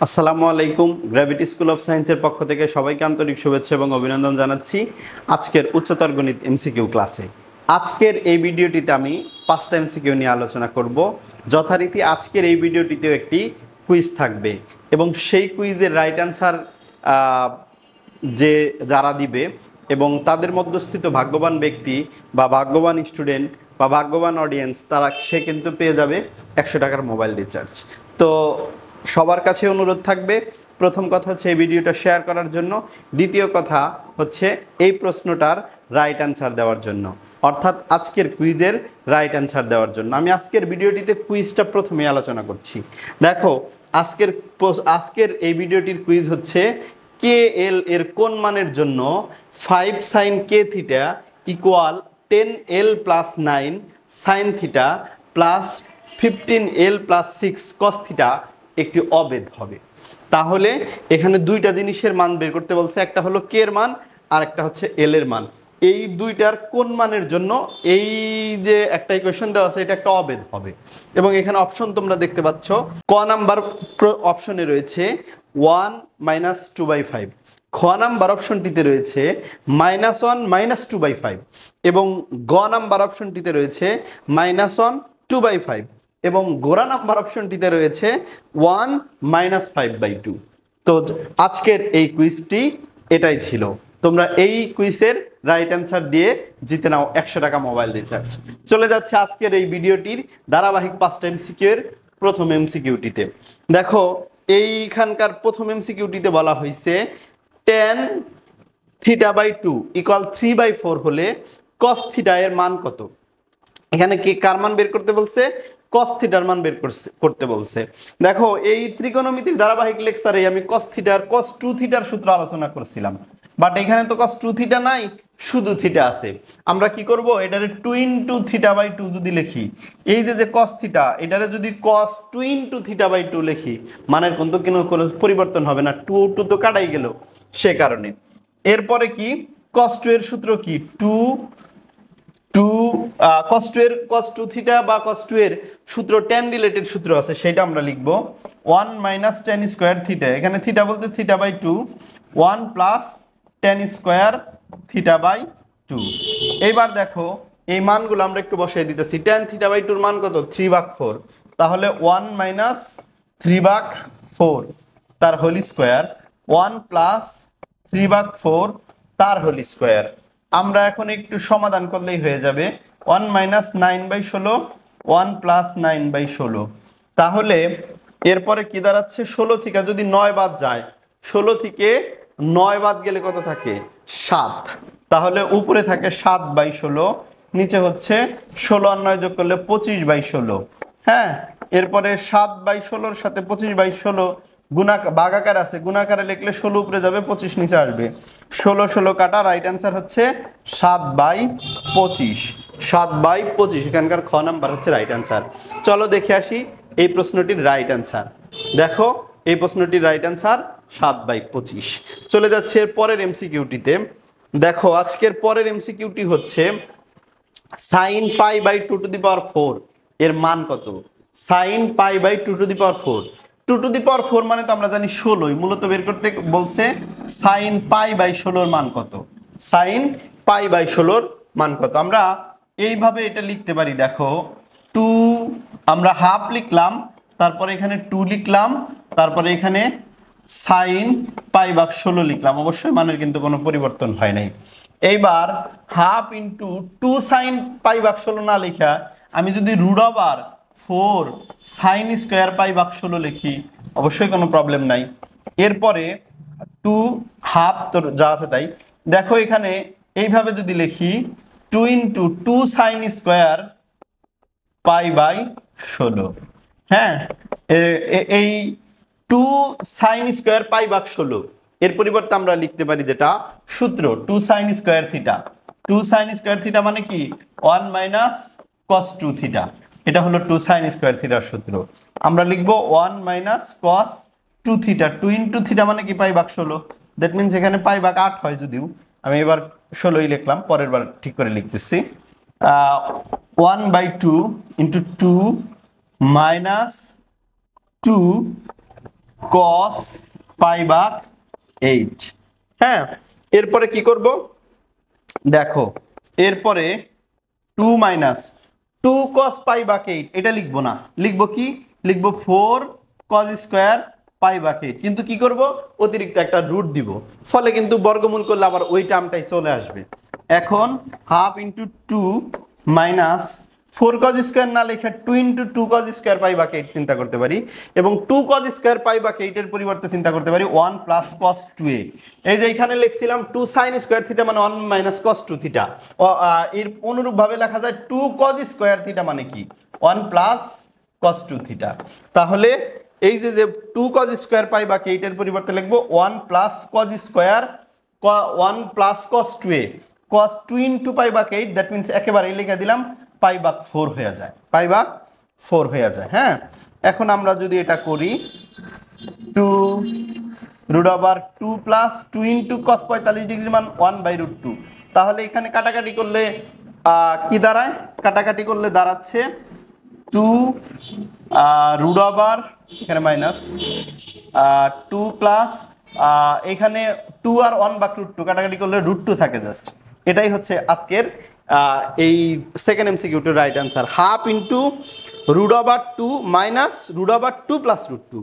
আসসালামু আলাইকুম। Gravity school of সায়েন্সের পক্ষ থেকে সবাইকে আন্তরিক শুভেচ্ছা এবং অভিনন্দন জানাচ্ছি আজকের উচ্চতর গণিত এমসিকিউ ক্লাসে। আজকের এই ভিডিওটিতে আমি 5টা এমসিকিউ নিয়ে আলোচনা করব। যথারীতি আজকের এই ভিডিওটিতেও একটি কুইজ থাকবে এবং সেই কুইজের রাইট অ্যান্সার যারা দিবে এবং তাদের মধ্যস্থিত ভাগ্যবান ব্যক্তি বা ভাগ্যবান স্টুডেন্ট বা ভাগ্যবান অডিয়েন্স সে কিন্তু পেয়ে যাবে 100 টাকার মোবাইল রিচার্জ। তো সবার কাছে অনুরোধ থাকবে, প্রথম কথা হচ্ছে এই ভিডিওটা শেয়ার করার জন্য, দ্বিতীয় কথা হচ্ছে এই প্রশ্নটার রাইট অ্যান্সার দেওয়ার জন্য, অর্থাৎ আজকের কুইজের রাইট অ্যান্সার দেওয়ার জন্য। আমি আজকের ভিডিওটিতে কুইজটা প্রথমে আলোচনা করছি। দেখো, আজকের এই ভিডিওটির কুইজ হচ্ছে কে এল এর কোন মানের জন্য 5 sin কে theta equal 10l + 9 sin theta plus 15l + 6 cos theta একটি অবেধ হবে। তাহলে এখানে দুইটা জিনিসের মান বের করতে বলছে, একটা হলো কে এর মান আর একটা হচ্ছে এল এর মান। এই দুইটার কোন মানের জন্য এই যে একটা ইকুয়েশন দেওয়া আছে এটা একটা অবেধ হবে। এবং এখানে অপশন তোমরা দেখতে পাচ্ছ, ক নাম্বার অপশনে রয়েছে 1 - 2/5, খ নাম্বার অপশনটিতে রয়েছে -1 - 2/5 এবং গ নাম্বার অপশনটিতে রয়েছে -1 2/5 এবং গোড়া নাম্বার অপশনটিতে রয়েছে 1 - 5/2। তো আজকের এই কুইজটি এটাই ছিল। তোমরা এই কুইজের রাইট অ্যান্সার দিয়ে জিতে নাও 100 টাকা মোবাইল রিচার্জ। চলে যাচ্ছে আজকের এই ভিডিওটির ধারাবাহিক 5টা এমসিকিউ এর প্রথম এমসিকিউটিতে। দেখো, এইখানকার প্রথম এমসিকিউটিতে বলা হয়েছে tan θ/2 = 3/4 হলে cos θ এর মান কত। এখানে কি কার মান বের করতে বলছে? cos θ এর মান বের করতে বলছে। দেখো, এই ত্রিকোণমিতির ধারাবাহিক লেকচারে আমি cos θ আর cos 2θ এর সূত্র আলোচনা করছিলাম, বাট এখানে তো cos 2θ নাই, শুধু θ আছে। আমরা কি করব, এটারে 2 × θ/2 যদি লিখি, এই যে cos θ এটারে যদি cos 2 × θ/2 লিখি, মানের কিন্তু কোনো পরিবর্তন হবে না, 2 তো কাটাই গেল সে কারণে। এরপরে কি, cos 2 এর সূত্র কি, cos 2θ বা cos 2 এর সূত্র tan রিলেটেড সূত্র আছে, সেটা আমরা লিখব 1 - tan স্কয়ার θ। এখানে θ বলতে θ/2, 1 + tan স্কয়ার θ/2। এইবার দেখো, এই মানগুলো আমরা একটু বসিয়ে দিতেছি। tan θ/2 এর মান কত? 3/4। তাহলে 1 - 3/4 তার হোল স্কয়ার, 1 + 3/4 তার হোল স্কয়ার। আমরা এখন একটু সমাধান করলেই হয়ে যাবে। 1 - 9/16, 1 + 9/16। তাহলে এরপরে কি দাঁড়াচ্ছে, 16 থেকে যদি 9 বাদ যায়, 16 থেকে 9 বাদ গেলে কত থাকে? 7। তাহলে উপরে থাকে 7/16, নিচে হচ্ছে 16 আর 9 যোগ করলে 25/16। হ্যাঁ, এরপরে 7/16 সাথে 25/16 ভাগাকার আছে, গুণাকারে লিখলে 16 উপরে যাবে, 25 নিচে আসবে, 16 কাটা। রাইট অ্যান্সার হচ্ছে 7/25। 7/25 এখানকার খ নাম্বার হচ্ছে রাইট অ্যান্সার। চলো দেখে আসি এই প্রশ্নটির রাইট অ্যান্সার। দেখো, এই প্রশ্নটির রাইট অ্যান্সার 7/25। চলে যাচ্ছে এর পরের এমসিকিউটিতে। দেখো, আজকের পরের এমসিকিউটি হচ্ছে sin π/2⁴ এর মান কত? sin π/2⁴, 2⁴ মানে তো আমরা জানি 16, মূলত বের করতে বলছে sin π/16 এর মান কত। sin π/16 মান কত? আমরা এইভাবে এটা লিখতে পারি। দেখো, 2 আমরা হাফ লিখলাম, তারপরে এখানে 2 লিখলাম, তারপরে এখানে sin π/16 লিখলাম। অবশ্যই মানের কিন্তু কোনো পরিবর্তন হয় নাই। এইবার হাফ ইন্টু 2 sin π/16 না লেখা আমি যদি √4 sin স্কয়ার π/16 লিখি, অবশ্যই কোনো প্রবলেম নাই। এরপরে 2 হাফ তো যা আছে তাই। দেখো, এখানে এইভাবে যদি লিখি 2 × 2 sin স্কয়ার π/16। হ্যাঁ, এই 2 sin স্কয়ার π/16 এর পরিবর্তে আমরা লিখতে পারি যেটা সূত্র 2 sin স্কয়ার θ। 2 sin স্কয়ার θ মানে কি? 1 - cos 2θ। এটা হলো 2 sin স্কয়ার θ এর সূত্র। আমরা লিখব 1 - cos 2θ। 2 × θ মানে কি? π/16। দ্যাট মিনস এখানে π/8 হয়, যদিও আমি এবার 16ই লিখলাম, পরের বার ঠিক করে লিখতেছি। 1/2 × 2 - 2 cos পাই ভাগ 8। হ্যাঁ, এরপরে কি করব দেখো, এরপরে 2 মাইনাস 2 cos পাই ভাগ 8, এটা লিখবো না, লিখবো কি, লিখবো 4 cos স্কয়ার পাই ভাগ 8, কিন্তু কি করব অতিরিক্ত একটা রুট দিব, ফলে কিন্তু বর্গমূল করলে আবার ওই টার্মটাই চলে আসবে। এখন half into 2 minus 4 cos square না লিখে 2 ইন্টু 2 cos স্কয়ার পাই ভাগ 8 চিন্তা করতে পারি, এবং 2 cos স্কয়ার পাই ভাগ 8 এর পরিবর্তে চিন্তা করতে পারি 1 প্লাস cos 2a। এই যে এখানে লিখছিলাম 2 sin স্কয়ার থিটা মানে 1 মাইনাস cos 2 থিটা, এর অনুরূপভাবে লেখা যায় 2 cos স্কয়ার থিটা মানে কি 1 প্লাস cos 2 থিটা। তাহলে এই যে 2 cos স্কয়ার পাই ভাগ 8 এর পরিবর্তে লিখবো 1 plus cos square 1 plus cos 2a, cos 2 into পাই ভাগ 8, দ্যাট মিন্স একেবারে লিখে দিলাম পাই ভাগ 4 হয়ে যায়, পাই ভাগ 4 হয়ে যায়। হ্যাঁ, এখন আমরা যদি এটা করি 2 root over 2 plus 2 into cos 45 degree মান 1 বাই রুট 2, তাহলে এখানে কাটাকাটি করলে কি দাঁড়ায়, কাটাকাটি করলে দাঁড়াচ্ছে 2 রুট ওভার, এখানে মাইনাস 2 প্লাস এখানে 2 আর 1 ভাগ রুট 2, কাটাকাটি করলে রুট 2 থাকে জাস্ট। এটাই হচ্ছে আজকের এই সেকেন্ড এমসিকিউটির right answer. Half into root over 2 minus root over 2 plus root 2,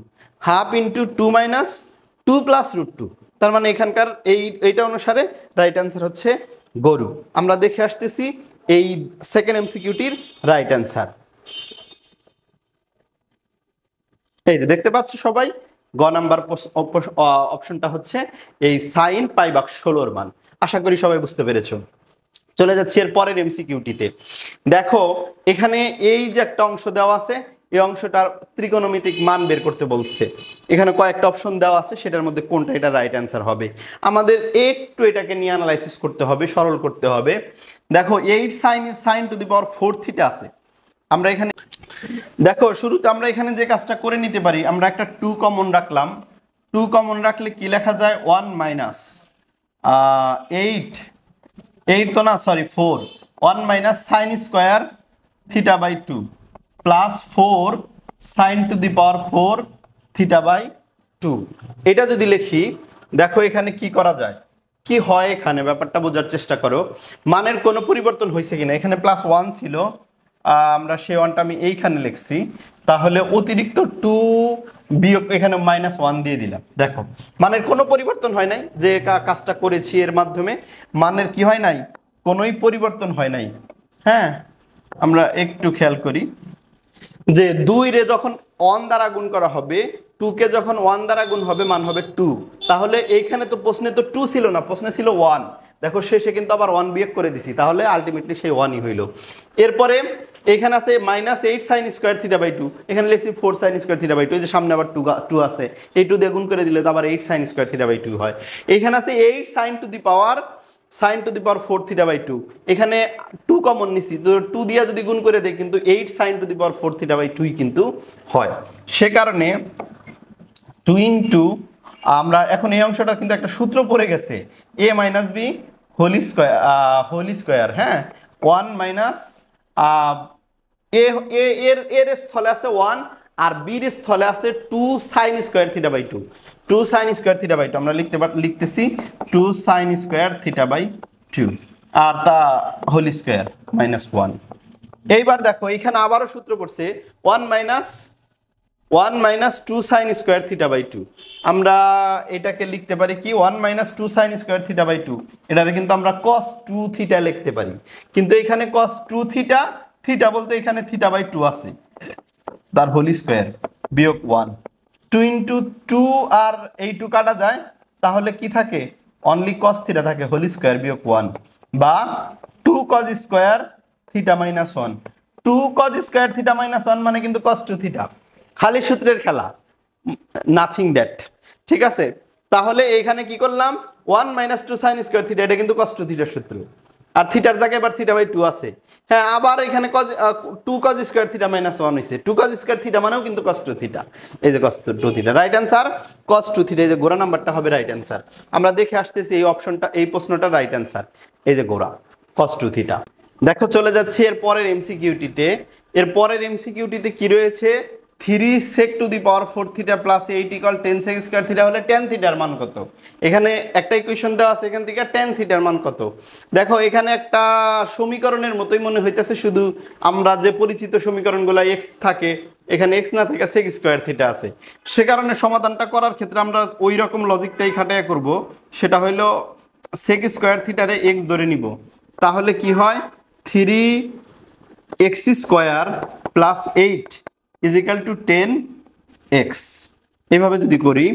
half into 2 minus 2 plus root 2, তার মানে এখানকার এইটা অনুসারে রাইট অ্যান্সার হচ্ছে গরু। আমরা দেখে আসতেছি এই সেকেন্ড এমসিকিউটির রাইট অ্যান্সার। এই যে দেখতে পাচ্ছ সবাই, গ নাম্বার অপশনটা হচ্ছে এই সাইন পাই ভাগ 16 মান। আশা করি সবাই বুঝতে পেরেছো। চলে যাচ্ছি এর পরের এমসিকিউটিতে। দেখো এখানে এই যে একটা অংশ দেওয়া আছে, এই অংশটার ত্রিকোণমিতিক মান বের করতে বলছে। এখানে কয়েকটা অপশন দেওয়া আছে, সেটার মধ্যে কোনটা এটা রাইট অ্যান্সার হবে আমাদের একটু এটাকে নিয়ে অ্যানালাইসিস করতে হবে, সরল করতে হবে। দেখো 8 sine to the power 4 theta আছে। আমরা এখানে দেখো শুরুতে আমরা এখানে যে কাজটা করে নিতে পারি, আমরা একটা 2 কমন রাখলাম। 2 কমন রাখলে কি লেখা যায় 1 মাইনাস 8 তো না, sorry 4, 1 minus sine square theta by 2 plus 4 sine to the power 4 theta by 2। এটা যদি লিখি, দেখো এখানে কি করা যায়, কি হয় এখানে ব্যাপারটা বোঝার চেষ্টা করো। মানের কোনো পরিবর্তন হয়েছে কিনা, এখানে প্লাস 1 ছিল, আমরা সেই 1টা আমি এইখানে লিখছি, তাহলে অতিরিক্ত 2 বিয়োগ এখানে মাইনাস 1 দিয়ে দিলাম। দেখো মানের কোনো পরিবর্তন হয় নাই, যে কাজটা করেছি এর মাধ্যমে মানের কি হয় নাই, কোনোই পরিবর্তন হয় নাই। হ্যাঁ, আমরা একটু খেয়াল করি যে 2 রে যখন 1 দ্বারা গুণ করা হবে, 2 কে যখন 1 দ্বারা গুণ হবে মান হবে 2, তাহলে এইখানে তো প্রশ্নে তো 2 ছিল না, প্রশ্নে ছিল 1। দেখো শেষে কিন্তু আবার 1 বিয়োগ করে দিছি, তাহলে আলটিমেটলি সেই 1ই হইল। এরপরে এখানে আছে minus 8 sine square theta by 2, এখানে লিখছি 4 সাইন স্কোয়ার থিটা বাই 2, যে সামনে আবার 2 আছে, এই 2 দিয়ে গুণ করে দিলে তো আবার 8 সাইন স্কোয়ার থিটা বাই 2 হয়। এখানে আছে 8 sine to the power 4 theta by 2, এখানে 2 কমন নিছি, তো 2 দিয়া যদি গুণ করে দেয় কিন্তু 8 sine to the power 4 theta by 2 কিন্তু হয়। সে কারণে 2 ইন্টু, আমরা এখন এই অংশটার কিন্তু একটা সূত্র পড়ে গেছে, a minus B whole square. হ্যাঁ, 1 মাইনাস এর স্থলে আছে 1 আর বির স্থলে আছে 2 sine square theta by 2, 2 sine square theta by 2 আমরা লিখতেছি 2 সাইন স্কোয়ার থিটা বাই 2 আর তা হোল স্কোয়ার মাইনাস 1। এইবার দেখো এখানে আবারও সূত্র পড়ছে 1 minus 2 sine square theta by 2, আমরা এটাকে লিখতে পারি কি 1 minus 2 sine square theta by 2, এটারে কিন্তু আমরা cos 2 থিটা লিখতে পারি, কিন্তু এখানে cos 2 থিটা, থিটা বলতে এখানে থিটা বাই 2 আছে, তার হোল স্কোয়ার বিয়োগ 1, 2 ইন্টু 2 আর এই 2 কাটা যায়, তাহলে কি থাকে অনলি cos থিটা থাকে হোল স্কোয়ার বিয়োগ 1, বা 2 cos square theta minus 1, 2 cos square theta minus 1 মানে কিন্তু cos 2 থিটা, খালি সূত্রের খেলা, নাথিং দ্যাট। ঠিক আছে, তাহলে এখানে কি করলাম 1 মাইনাস 2 সাইন স্কোয়ার থিটা, এটা কিন্তু cos 2 থিটার সূত্র, আর থিটার জায়গায় এবার থিটা বাই 2 আছে। হ্যাঁ, আবার এখানে 2 cos স্কোয়ার থিটা মাইনাস 1 হয়েছে, 2 cos স্কোয়ার থিটা মানেও কিন্তু cos 2 থিটা, এই যে cos 2 theta, right answer cos 2 theta, এই যে গোড়া নাম্বারটা হবে রাইট অ্যান্সার। আমরা দেখে আসতেছি এই অপশনটা, এই প্রশ্নটা রাইট অ্যান্সার, এই যে গোড়া cos 2 থিটা। দেখো চলে যাচ্ছি এর পরের এমসিকিউটিতে। এর পরের এমসিকিউটিতে কি রয়েছে, 3 sec two the power 4 theta plus 8 equal 10 sec square theta হলে tan থিটার মান কত? এখানে একটা ইকুয়েশন দেওয়া আছে, এখান থেকে tan থিটার মান কত? দেখো এখানে একটা সমীকরণের মতোই মনে হইতেছে, শুধু আমরা যে পরিচিত সমীকরণগুলো x থাকে, এখানে x না থেকে sec স্কয়ার থিটা আছে। সে কারণে সমাধানটা করার ক্ষেত্রে আমরা ওই রকম লজিকটাই খাটায়া করব। সেটা হলো sec স্কয়ার থিটারে x ধরে নিব, তাহলে কি হয় 3x square plus 8 is equal to 10x। এভাবে যদি করি,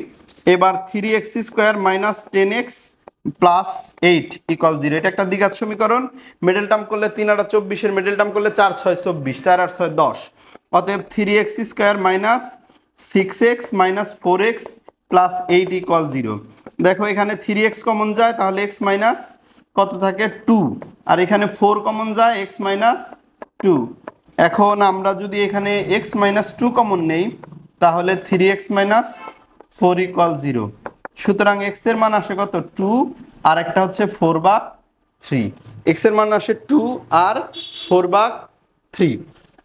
এবার 3x square minus 10x plus 8 equal 0, এটা একটা দ্বিঘাত সমীকরণ। মিডল টার্ম করলে 3 8 24, মিডল টার্ম করলে 4 6 24, 4 8 6 10। অতএব 3x square minus 6x minus 4x plus 8 equal 0। দেখো এখানে 3x কমন যায়, তাহলে x মাইনাস কত থাকে 2, আর এখানে 4 কমন যায়, x মাইনাস 2। এখন আমরা যদি এখানে x মাইনাস 2 কমন নেই, তাহলে 3x মাইনাস 4 ইকুয়াল 0। সুতরাং x এর মান আসে কত 2, আর একটা হচ্ছে 4/3। x এর মান আসে 2 আর 4/3।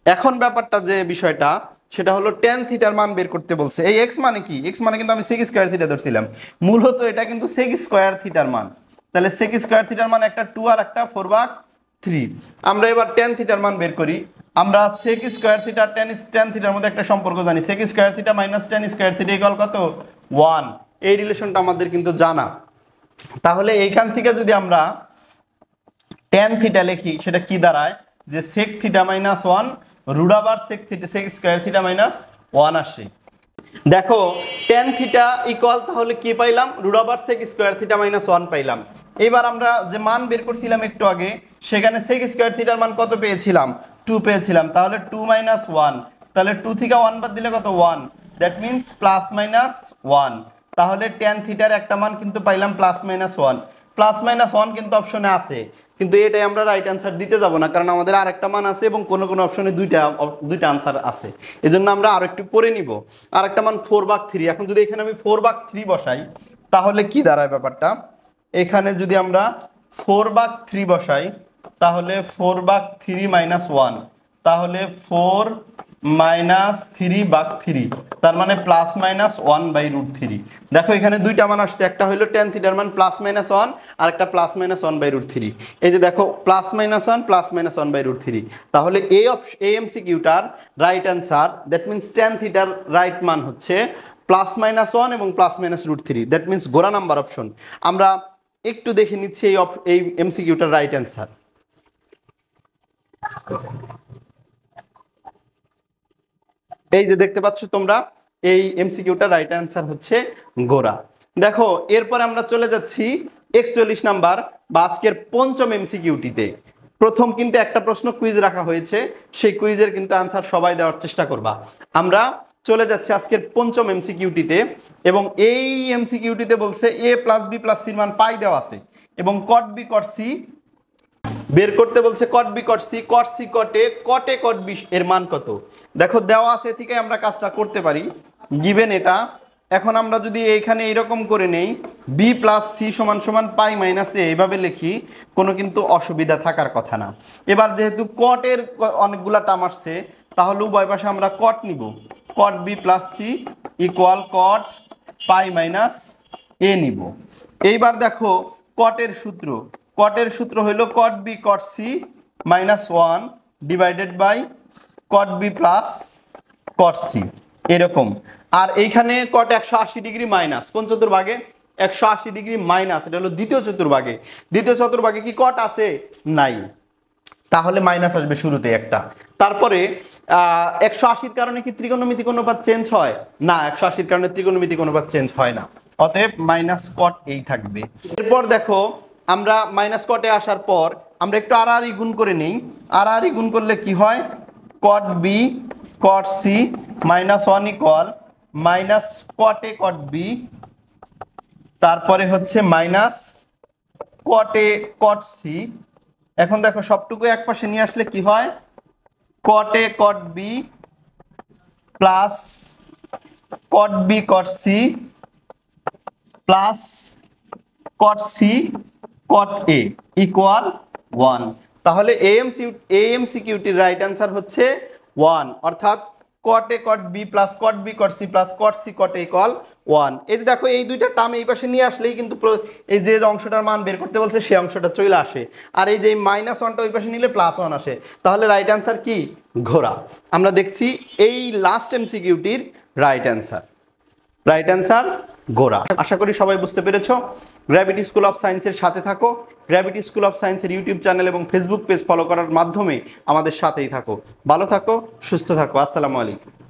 এখন ব্যাপারটা যে বিষয়টা, সেটা হলো tan থিটার মান বের করতে বলছে। এই x মানে কি? x মানে কিন্তু আমি sec স্কয়ার থিটা ধরছিলাম, মূলত এটা কিন্তু sec স্কয়ার থিটার মান। তাহলে sec স্কয়ার থিটার মান একটা 2 আর একটা 4/3। আমরা এবার tan থিটার মান বের করি। আমরা sec স্কয়ার থিটা tan থিটার মধ্যে একটা সম্পর্ক জানি, sec square theta minus tan square theta equal কত 1। এই রিলেশনটা আমাদের কিন্তু জানা। তাহলে এইখান থেকে যদি আমরা tan থিটা লিখি, সেটা কি দাঁড়ায় যে sec theta minus 1 root over sec square theta minus 1 আসে। দেখো tan থিটা ইকুয়াল তাহলে কি পাইলাম, root over sec square theta minus 1 পাইলাম। এবার আমরা যে মান বের করছিলাম একটু আগে, সেখানে sec স্কয়ার থিটার মান কত পেয়েছিলাম, 2 পেয়েছিলাম। তাহলে 2 মাইনাস 1, তাহলে 2 থেকে 1 বাদ দিলে কত 1, দ্যাট মিন্স প্লাস মাইনাস 1। তাহলে tan থিটার একটা মান কিন্তু পাইলাম প্লাস মাইনাস 1। প্লাস মাইনাস 1 কিন্তু অপশনে আছে, কিন্তু এটাই আমরা রাইট অ্যান্সার দিতে যাব না, কারণ আমাদের আরেকটা মান আছে এবং কোনো কোনো অপশনে দুইটা আনসার আছে। এজন্য আমরা আরো একটু পরে নিব। আরেকটা মান 4/3। এখন যদি এখানে আমি 4/3 বসাই, তাহলে কি দাঁড়ায় ব্যাপারটা, এখানে যদি আমরা 4/3 বসাই, তাহলে 4/3 মাইনাস 1, তাহলে 4 মাইনাস 3/3, তার মানে প্লাস মাইনাস 1/√3। দেখো এখানে দুইটা মান আসছে, একটা হলো tan থিটার মান প্লাস মাইনাস 1, আর একটা প্লাস মাইনাস 1/√3। এই যে দেখো প্লাস মাইনাস 1 প্লাস মাইনাস 1/√3। তাহলে এই এমসিকিউটার right answer, that means tan থিটার রাইট মান হচ্ছে প্লাস মাইনাস 1 এবং প্লাস মাইনাস √3, দ্যাট মিন্স গোড়া নাম্বার অপশন। আমরা একটু দেখে নিচ্ছি এই এমসিকিউটার রাইট অ্যান্সার। এই যে দেখতে পাচ্ছ তোমরা, এই এমসিকিউটার রাইট অ্যান্সার হচ্ছে গোরা। দেখো এরপর আমরা চলে যাচ্ছি 41 নাম্বার বা আজকের পঞ্চম এমসিকিউটিতে। প্রথম কিন্তু একটা প্রশ্ন কুইজ রাখা হয়েছে, সেই কুইজের কিন্তু অ্যান্সার সবাই দেওয়ার চেষ্টা করবা। আমরা চলে যাচ্ছি আজকের পঞ্চম এমসিকিউটিতে, এবং এই এমসিকিউটিতে বলছে a plus b plus c মান পাই দেওয়া আছে, এবং cot b cot c বের করতে বলছে। cot b cot c, cot c cot a, cot a cot b এর মান কত? দেখো দেওয়া আছে, থেকে আমরা কাজটা করতে পারি। গিভেন এটা, এখন আমরা যদি এইখানে এইরকম করে নেই b প্লাস c সমান সমান পাই মাইনাস a, এইভাবে লিখি, কোনো কিন্তু অসুবিধা থাকার কথা না। এবার যেহেতু cot এর অনেকগুলা টার্ম আসছে, তাহলে উভয় পাশে আমরা cot নিব। cot b plus c equal cot pi minus a নিব। এইবার দেখো cot এর সূত্র, cot এর সূত্র হলো cot b cot c minus 1 divided by cot b plus cot c, এরকম। আর এইখানে cot 180 ডিগ্রি মাইনাস কোন চতুর্ভাগে, 180 ডিগ্রি মাইনাস, এটা হলো দ্বিতীয় চতুর্ভাগে। দ্বিতীয় চতুর্ভাগে কি cot আছে? নাই, তাহলে মাইনাস আসবে শুরুতে একটা। তারপরে 180-র কারণে কি ত্রিকোণমিতিক অনুপাত চেঞ্জ হয়? না, 180-র কারণে ত্রিকোণমিতিক অনুপাত চেঞ্জ হয় না, অতএব মাইনাস cot এই থাকবে। এরপর দেখো আমরা মাইনাস cot এ আসার পর আমরা একটু আর গুণ করে নিই। আর গুণ করলে কি হয়, cot b cot c minus 1 equal minus cot a cot b, তারপরে হচ্ছে minus cot a cot c। এখন দেখো সবটুকু এক পাশে নিয়ে আসলে কি হয়, cot a cot b plus cot b cot c plus cot c cot a equal 1। তাহলে এএমসিকিউটির রাইট অ্যান্সার হচ্ছে 1, অর্থাৎ cot A cot B plus cot B cot C plus cot C cot A equal 1। এই যে দেখো এই দুইটা term এই পাশে নিয়ে আসলেই কিন্তু এই যে অংশটার মান বের করতে বলছে সেই অংশটা চলে আসে। আর এই যে -1টা ওই পাশে নিলে +1 আসে। তাহলে রাইট অ্যান্সার কি? ঘোড়া। আমরা দেখছি এই লাস্ট এমসিকিউটির রাইট অ্যান্সার ঘোড়া। আশা করি সবাই বুঝতে পেরেছো। গ্র্যাভিটি স্কুল অফ সায়েন্সের সাথে থাকো। গ্র্যাভিটি স্কুল অফ সায়েন্সের ইউটিউব চ্যানেল এবং ফেসবুক পেজ ফলো করার মাধ্যমে আমাদের সাথেই থাকো। ভালো থাকো, সুস্থ থাকো। আসসালামু আলাইকুম।